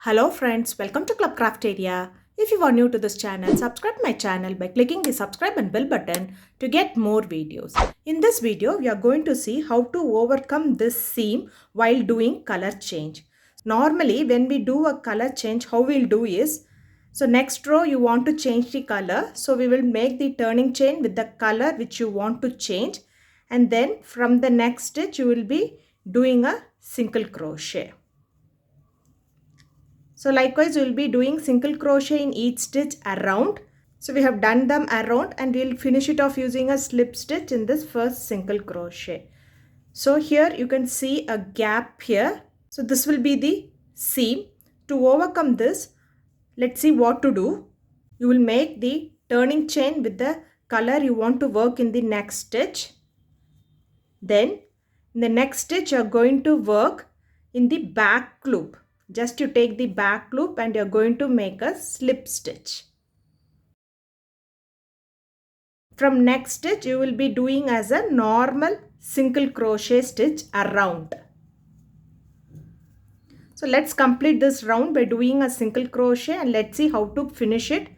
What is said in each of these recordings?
Hello friends, welcome to Club Crafteria. If you are new to this channel, subscribe my channel by clicking the subscribe and bell button to get more videos. In this video, we are going to see how to overcome this seam while doing color change. Normally, when we do a color change, how we'll do is, so next row you want to change the color. So we will make the turning chain with the color which you want to change. And then from the next stitch, you will be doing a single crochet. So likewise, we will be doing single crochet in each stitch around. So we have done them around and we'll finish it off using a slip stitch in this first single crochet. So here you can see a gap here. So this will be the seam. To overcome this, let's see what to do. You will make the turning chain with the color you want to work in the next stitch. Then in the next stitch, you are going to work in the back loop. Just you take the back loop and you're going to make a slip stitch. From next stitch, you will be doing as a normal single crochet stitch around. So let's complete this round by doing a single crochet and let's see how to finish it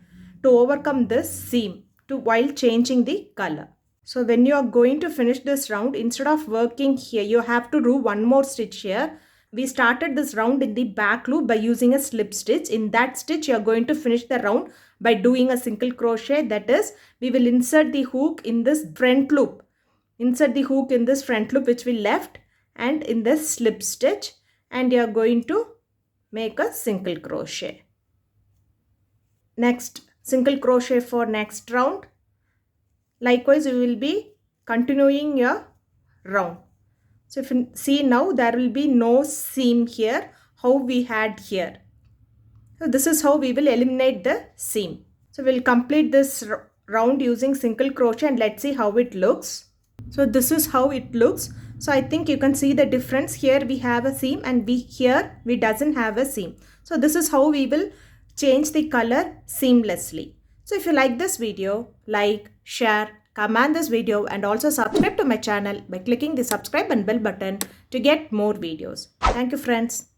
to overcome this seam while changing the color. So when you are going to finish this round, instead of working here, you have to do one more stitch here. We started this round in the back loop by using a slip stitch. In that stitch, you are going to finish the round by doing a single crochet. That is, we will insert the hook in this front loop. Insert the hook in this front loop which we left and in this slip stitch. And you are going to make a single crochet. Next, single crochet for next round. Likewise, you will be continuing your round. So if you see now, there will be no seam here, how we had here. So this is how we will eliminate the seam. So we'll complete this round using single crochet and let's see how it looks. So this is how it looks. So I think you can see the difference. Here we have a seam and here we doesn't have a seam. So this is how we will change the color seamlessly. So if you like this video, like, share, comment this video and also subscribe to my channel by clicking the subscribe and bell button to get more videos. Thank you friends.